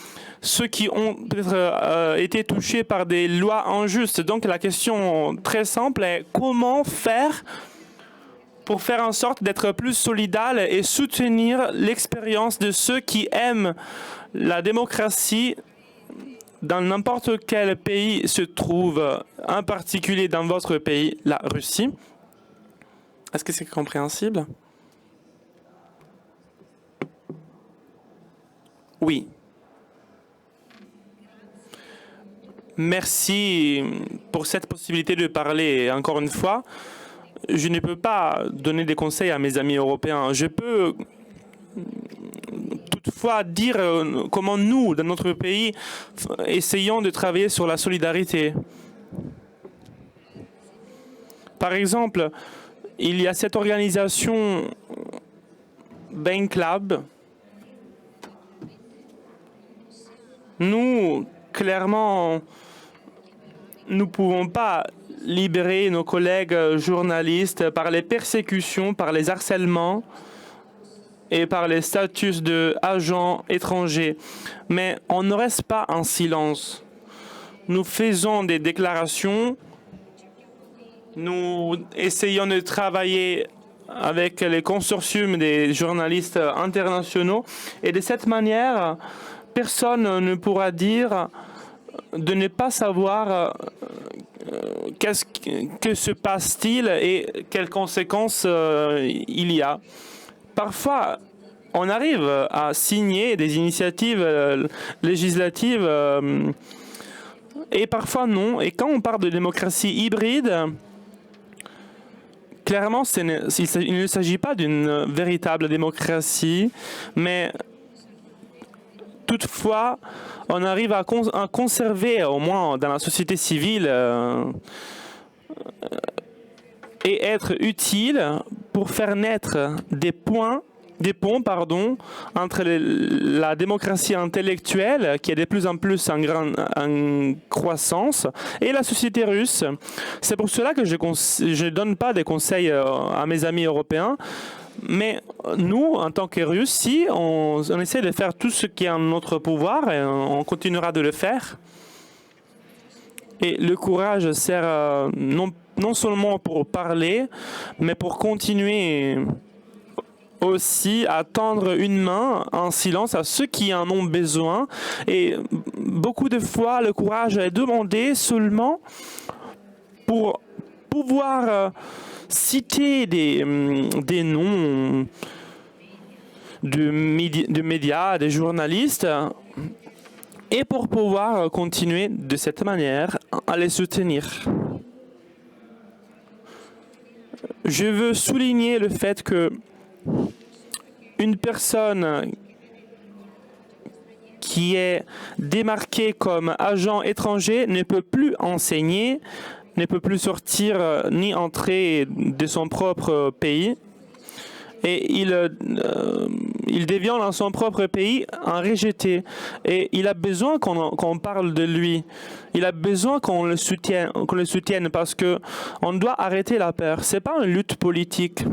été touchés par des lois injustes. Donc la question très simple est comment faire pour faire en sorte d'être plus solidaire et soutenir l'expérience de ceux qui aiment la démocratie dans n'importe quel pays se trouve, en particulier dans votre pays, la Russie. Est-ce que c'est compréhensible? Oui. Merci pour cette possibilité de parler. Encore une fois, je ne peux pas donner des conseils à mes amis européens. Je peux toutefois dire comment nous, dans notre pays, essayons de travailler sur la solidarité. Par exemple, il y a cette organisation Bain Club. Nous, clairement, nous ne pouvons pas libérer nos collègues journalistes par les persécutions, par les harcèlements et par les statuts d'agents étrangers. Mais on ne reste pas en silence. Nous faisons des déclarations, nous essayons de travailler avec les consortiums des journalistes internationaux et de cette manière, personne ne pourra dire de ne pas savoir que se passe-t-il et quelles conséquences il y a. Parfois, on arrive à signer des initiatives législatives et parfois non. Et quand on parle de démocratie hybride, clairement, il ne s'agit pas d'une véritable démocratie, mais toutefois, on arrive à conserver, au moins dans la société civile, et être utile pour faire naître des ponts entre la démocratie intellectuelle, qui est de plus en plus en croissance, et la société russe. C'est pour cela que je ne donne pas des conseils à mes amis européens, mais nous, en tant que Russes, si on essaie de faire tout ce qui est en notre pouvoir, et on continuera de le faire. Et le courage sert non seulement pour parler, mais pour continuer aussi à tendre une main en silence à ceux qui en ont besoin. Et beaucoup de fois, le courage est demandé seulement pour pouvoir citer des noms de médias, des journalistes, et pour pouvoir continuer de cette manière à les soutenir. Je veux souligner le fait que une personne qui est démarquée comme agent étranger ne peut plus enseigner, ne peut plus sortir ni entrer de son propre pays. Et il devient dans son propre pays un rejeté. Et il a besoin qu'on parle de lui. Il a besoin qu'on le soutienne parce qu'on doit arrêter la peur. Ce n'est pas une lutte politique.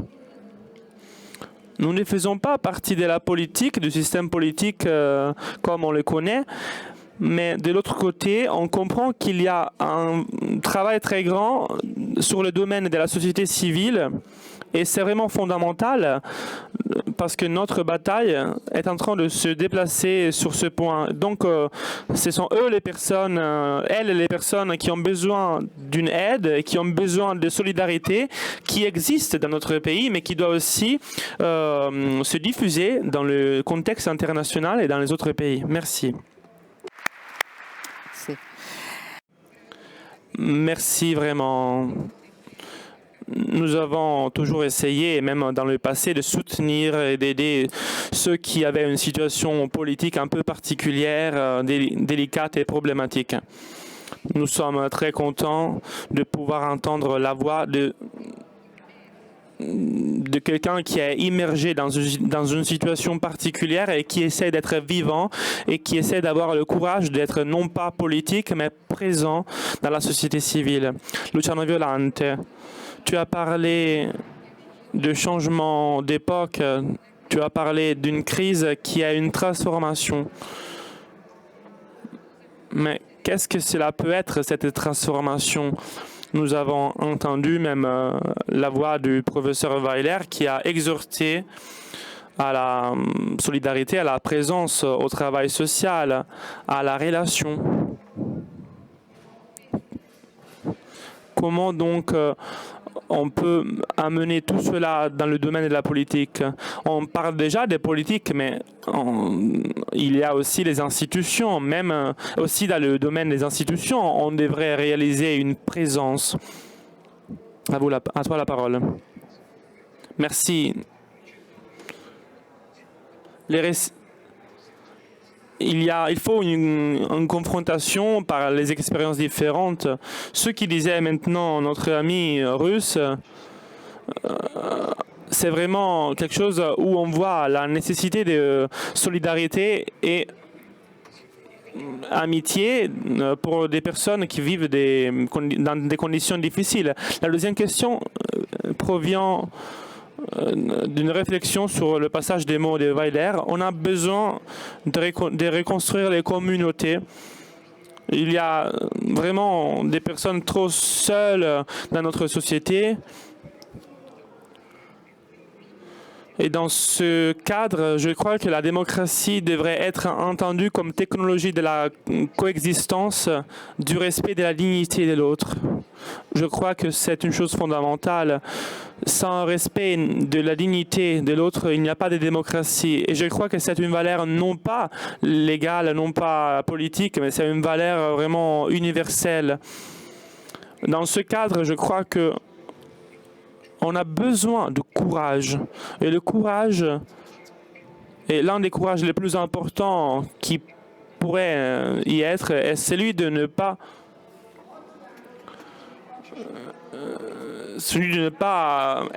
Nous ne faisons pas partie de la politique, du système politique comme on le connaît. Mais de l'autre côté, on comprend qu'il y a un travail très grand sur le domaine de la société civile. Et c'est vraiment fondamental parce que notre bataille est en train de se déplacer sur ce point. Donc, ce sont elles les personnes qui ont besoin d'une aide, qui ont besoin de solidarité, qui existent dans notre pays, mais qui doit aussi se diffuser dans le contexte international et dans les autres pays. Merci. Merci vraiment. Nous avons toujours essayé, même dans le passé, de soutenir et d'aider ceux qui avaient une situation politique un peu particulière, délicate et problématique. Nous sommes très contents de pouvoir entendre la voix de quelqu'un qui est immergé dans une situation particulière et qui essaie d'être vivant et qui essaie d'avoir le courage d'être non pas politique, mais présent dans la société civile. Luciano Violante. Tu as parlé de changement d'époque, tu as parlé d'une crise qui a une transformation. Mais qu'est-ce que cela peut être, cette transformation? Nous avons entendu même la voix du professeur Weiler qui a exhorté à la solidarité, à la présence au travail social, à la relation. Comment donc on peut amener tout cela dans le domaine de la politique? On parle déjà des politiques, mais il y a aussi les institutions. Même aussi dans le domaine des institutions, on devrait réaliser une présence. À toi la parole. Merci. Il faut une confrontation par les expériences différentes. Ceux qui disaient maintenant notre ami russe, c'est vraiment quelque chose où on voit la nécessité de solidarité et amitié pour des personnes qui vivent dans des conditions difficiles. La deuxième question provient d'une réflexion sur le passage des mots de Weiler. On a besoin de reconstruire les communautés. Il y a vraiment des personnes trop seules dans notre société. Et dans ce cadre, je crois que la démocratie devrait être entendue comme technologie de la coexistence, du respect de la dignité de l'autre. Je crois que c'est une chose fondamentale. Sans respect de la dignité de l'autre, il n'y a pas de démocratie. Et je crois que c'est une valeur non pas légale, non pas politique, mais c'est une valeur vraiment universelle. Dans ce cadre, je crois que on a besoin de courage. Et le courage est l'un des courages les plus importants qui pourrait y être, est celui de ne pas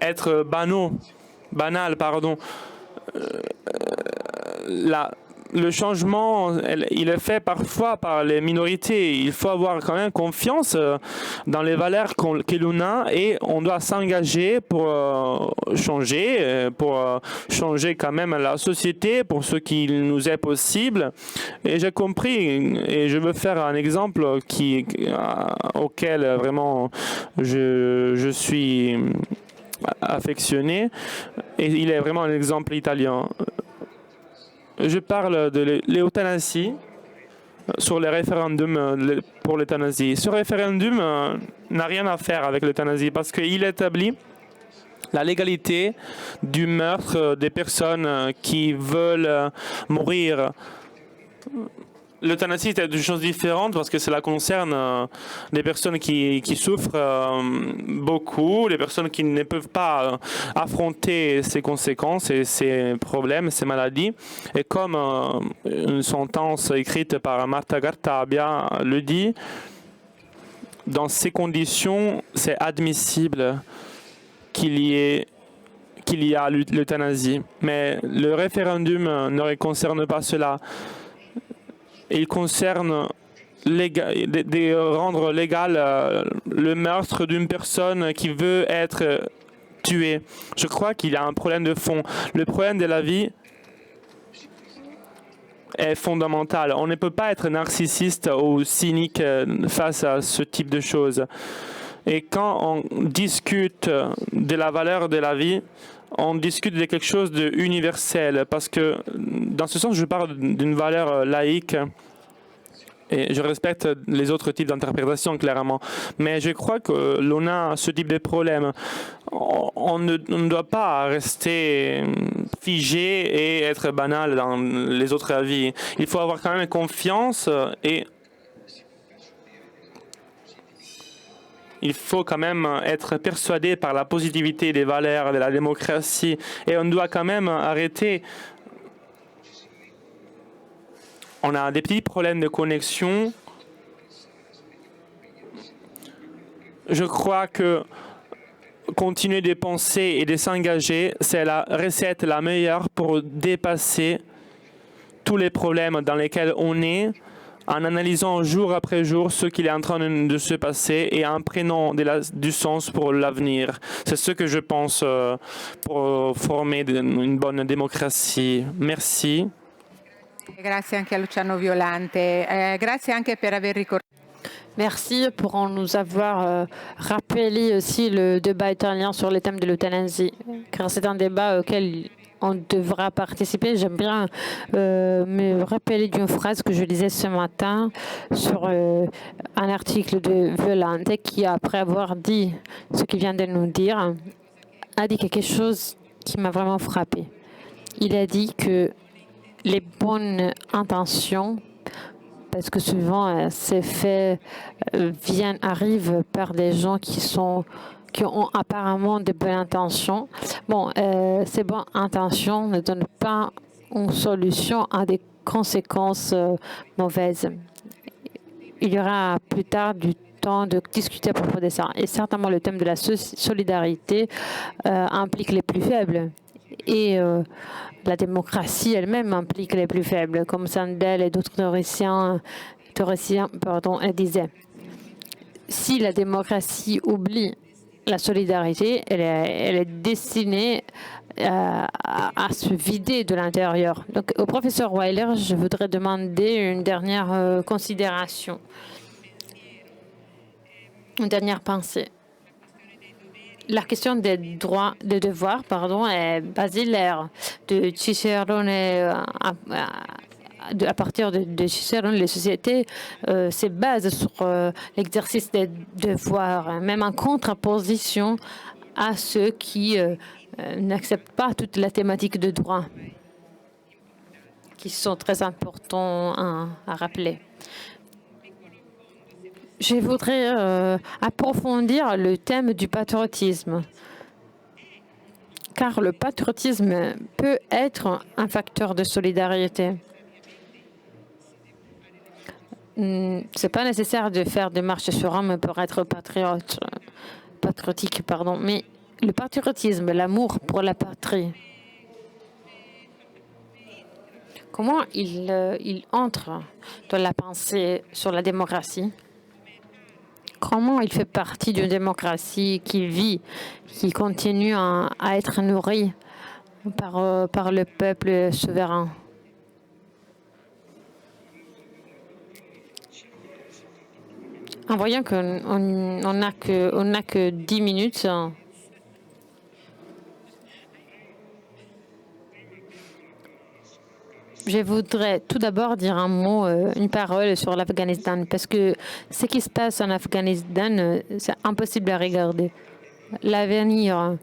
être banal, pardon. Le changement, il est fait parfois par les minorités. Il faut avoir quand même confiance dans les valeurs que l'on a et on doit s'engager pour changer quand même la société pour ce qui nous est possible. Et j'ai compris et je veux faire un exemple auquel vraiment je suis affectionné et il est vraiment un exemple italien. Je parle de l'euthanasie sur le référendum pour l'euthanasie. Ce référendum n'a rien à faire avec l'euthanasie parce qu'il établit la légalité du meurtre des personnes qui veulent mourir. L'euthanasie est une chose différente parce que cela concerne des personnes qui souffrent beaucoup, les personnes qui ne peuvent pas affronter ces conséquences et ces problèmes, ces maladies. Et comme une sentence écrite par Marta Cartabia le dit, dans ces conditions, c'est admissible qu'il y a l'euthanasie. Mais le référendum ne concerne pas cela. Il concerne de rendre légal le meurtre d'une personne qui veut être tuée. Je crois qu'il y a un problème de fond. Le problème de la vie est fondamental. On ne peut pas être narcissiste ou cynique face à ce type de choses. Et quand on discute de la valeur de la vie, on discute de quelque chose d'universel, parce que dans ce sens, je parle d'une valeur laïque et je respecte les autres types d'interprétations, clairement. Mais je crois que l'on a ce type de problème. On ne doit pas rester figé et être banal dans les autres avis. Il faut avoir quand même confiance et il faut quand même être persuadé par la positivité des valeurs de la démocratie et on doit quand même arrêter. On a des petits problèmes de connexion. Je crois que continuer de penser et de s'engager, c'est la recette la meilleure pour dépasser tous les problèmes dans lesquels on est, en analysant jour après jour ce qu'il est en train de se passer et en prenant du sens pour l'avenir. C'est ce que je pense pour former une bonne démocratie. Merci. Grazie anche a Luciano Violante. Grazie anche per aver ricordato. Merci pour nous avoir rappelé aussi le débat italien sur le thème de l'euthanasie, car c'est un débat auquel on devra participer. J'aime bien me rappeler d'une phrase que je lisais ce matin sur un article de Violante qui, après avoir dit ce qu'il vient de nous dire, a dit quelque chose qui m'a vraiment frappé. Il a dit que les bonnes intentions, parce que souvent ces faits arrivent par des gens qui ont apparemment de bonnes intentions. Bon, ces bonnes intentions ne donnent pas une solution à des conséquences mauvaises. Il y aura plus tard du temps de discuter à propos de ça. Et certainement, le thème de la solidarité implique les plus faibles. Et la démocratie elle-même implique les plus faibles, comme Sandel et d'autres théoriciens disaient. Si la démocratie oublie la solidarité, elle est destinée à se vider de l'intérieur. Donc, au professeur Weiler, je voudrais demander une dernière considération, une dernière pensée. La question des droits, des devoirs, est basilaire. De Cicerone, à partir de Cicerone, les sociétés se basent sur l'exercice des devoirs, même en contraposition à ceux qui n'acceptent pas toute la thématique de droit, qui sont très importants à rappeler. Je voudrais approfondir le thème du patriotisme, car le patriotisme peut être un facteur de solidarité. C'est pas nécessaire de faire des marches sur Rome pour être patriotique, mais le patriotisme, l'amour pour la patrie, comment il entre dans la pensée sur la démocratie? Comment il fait partie d'une démocratie qui vit, qui continue à être nourrie par le peuple souverain? En voyant qu'on n'a que 10 minutes, je voudrais tout d'abord dire un mot, une parole sur l'Afghanistan, parce que ce qui se passe en Afghanistan, c'est impossible à regarder. L'avenir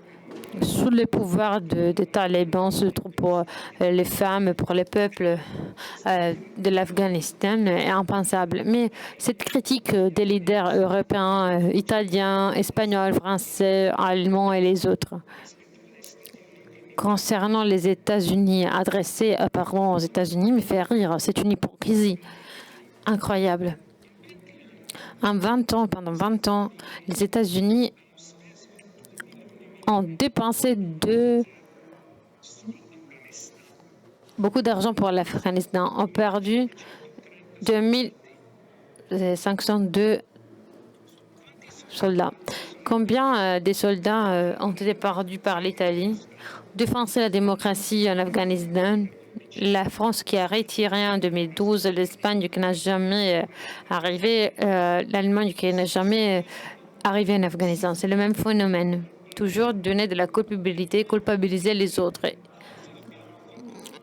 sous le pouvoir des talibans, surtout pour les femmes, pour le peuple de l'Afghanistan, est impensable. Mais cette critique des leaders européens, italiens, espagnols, français, allemands et les autres, concernant les États-Unis, adressée aux États-Unis, me fait rire. C'est une hypocrisie incroyable. Pendant 20 ans, les États-Unis ont dépensé beaucoup d'argent pour l'Afghanistan, ont perdu 2502 soldats. Combien des soldats ont été perdus par l'Italie? Défenser la démocratie en Afghanistan, la France qui a retiré en 2012, l'Espagne qui n'a jamais arrivé, l'Allemagne qui n'a jamais arrivé en Afghanistan. C'est le même phénomène. Toujours donner de la culpabilité, culpabiliser les autres.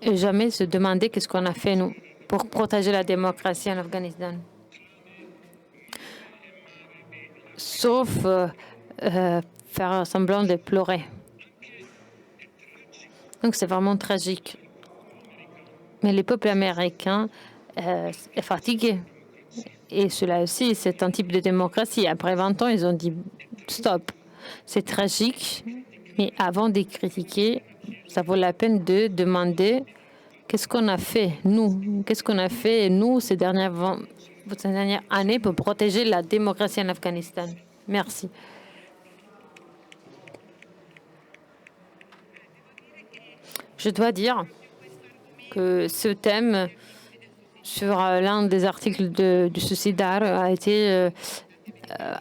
Et jamais se demander qu'est-ce qu'on a fait, nous, pour protéger la démocratie en Afghanistan. Sauf faire semblant de pleurer. Donc c'est vraiment tragique. Mais le peuple américain est fatigué. Et cela aussi, c'est un type de démocratie. Après 20 ans, ils ont dit stop. C'est tragique, mais avant de critiquer, ça vaut la peine de demander qu'est-ce qu'on a fait, nous, ces dernières années pour protéger la démocratie en Afghanistan. Merci. Je dois dire que ce thème sur l'un des articles du Suicidar a été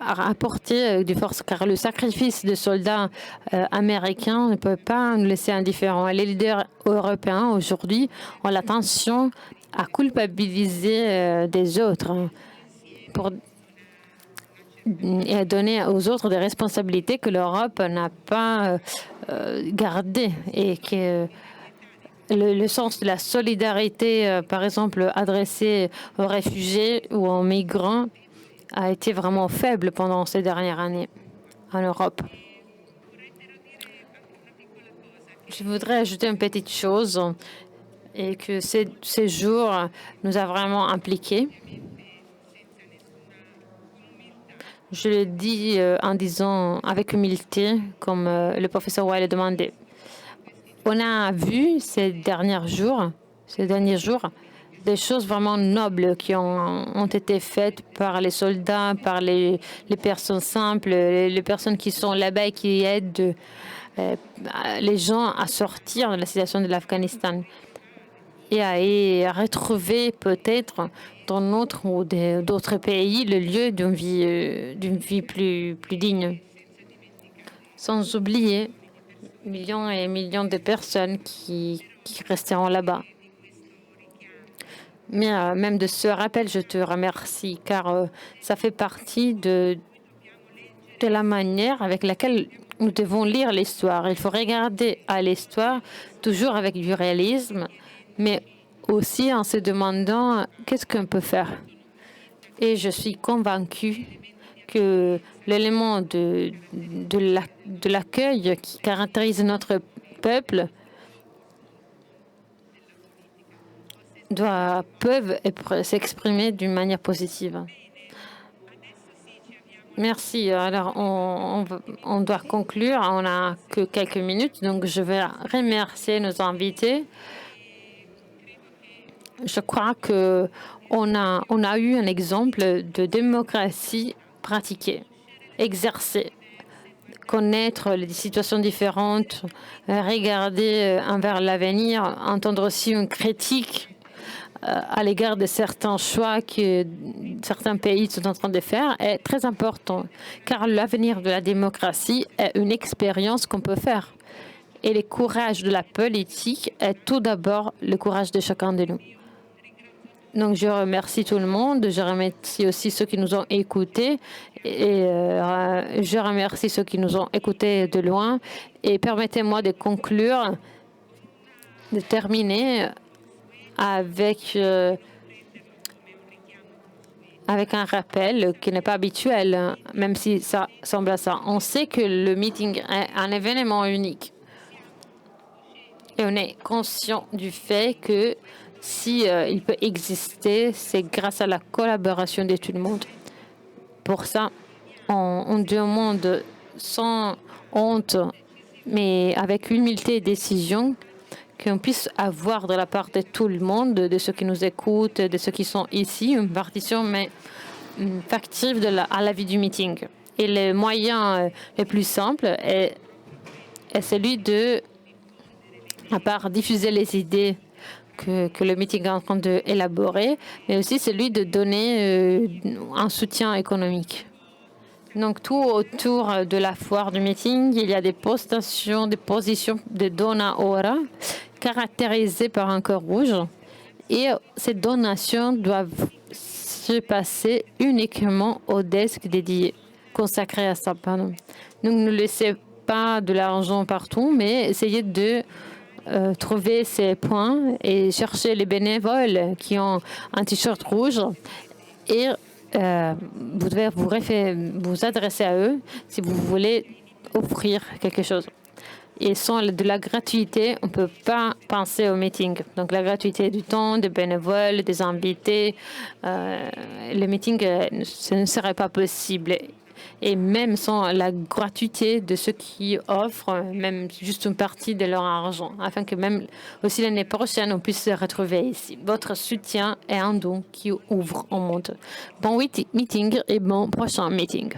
rapporté de force, car le sacrifice des soldats américains ne peut pas nous laisser indifférents. Les leaders européens aujourd'hui ont l'intention à culpabiliser des autres et à donner aux autres des responsabilités que l'Europe n'a pas gardées, et que le sens de la solidarité, par exemple, adressée aux réfugiés ou aux migrants, a été vraiment faible pendant ces dernières années en Europe. Je voudrais ajouter une petite chose, et que ces jours nous a vraiment impliqués. Je le dis en disant avec humilité, comme le professeur Weil a demandé. On a vu ces derniers jours, des choses vraiment nobles qui ont été faites par les soldats, par les personnes simples, les personnes qui sont là-bas et qui aident les gens à sortir de la situation de l'Afghanistan et à retrouver peut-être dans notre ou d'autres pays le lieu d'une vie plus digne. Sans oublier millions et millions de personnes qui resteront là-bas. Mais même de ce rappel, je te remercie, car ça fait partie de la manière avec laquelle nous devons lire l'histoire. Il faut regarder à l'histoire toujours avec du réalisme, mais aussi en se demandant qu'est-ce qu'on peut faire. Et je suis convaincue que l'élément de l'accueil qui caractérise notre peuple peuvent s'exprimer d'une manière positive. Merci. Alors, on doit conclure. On n'a que quelques minutes, donc je vais remercier nos invités. Je crois qu'on a eu un exemple de démocratie pratiquée, exercée, connaître les situations différentes, regarder envers l'avenir, entendre aussi une critique à l'égard de certains choix que certains pays sont en train de faire est très important, car l'avenir de la démocratie est une expérience qu'on peut faire. Et le courage de la politique est tout d'abord le courage de chacun de nous. Donc, je remercie tout le monde. Je remercie aussi ceux qui nous ont écoutés. Et je remercie ceux qui nous ont écoutés de loin. Et permettez-moi de conclure, de terminer avec un rappel qui n'est pas habituel, même si ça semble à ça. On sait que le meeting est un événement unique. Et on est conscient du fait que si il peut exister, c'est grâce à la collaboration de tout le monde. Pour ça, on demande sans honte, mais avec humilité et décision, qu'on puisse avoir de la part de tout le monde, de ceux qui nous écoutent, de ceux qui sont ici, une partition mais factive à la vie du meeting. Et le moyen le plus simple est celui de, à part diffuser les idées que le meeting est en train d'élaborer, mais aussi celui de donner un soutien économique. Donc, tout autour de la foire du meeting, il y a des postations, des positions de dona ora caractérisées par un cœur rouge. Et ces donations doivent se passer uniquement au desk dédié, consacré à ça. Pardon. Donc, ne laissez pas de l'argent partout, mais essayez de trouver ces points et chercher les bénévoles qui ont un t-shirt rouge et vous devez vous adresser à eux si vous voulez offrir quelque chose. Et sans de la gratuité, on ne peut pas penser au meeting. Donc la gratuité du temps, des bénévoles, des invités, le meeting, ce ne serait pas possible. Et même sans la gratuité de ceux qui offrent, même juste une partie de leur argent, afin que même aussi l'année prochaine, on puisse se retrouver ici. Votre soutien est un don qui ouvre au monde. Bon meeting et bon prochain meeting.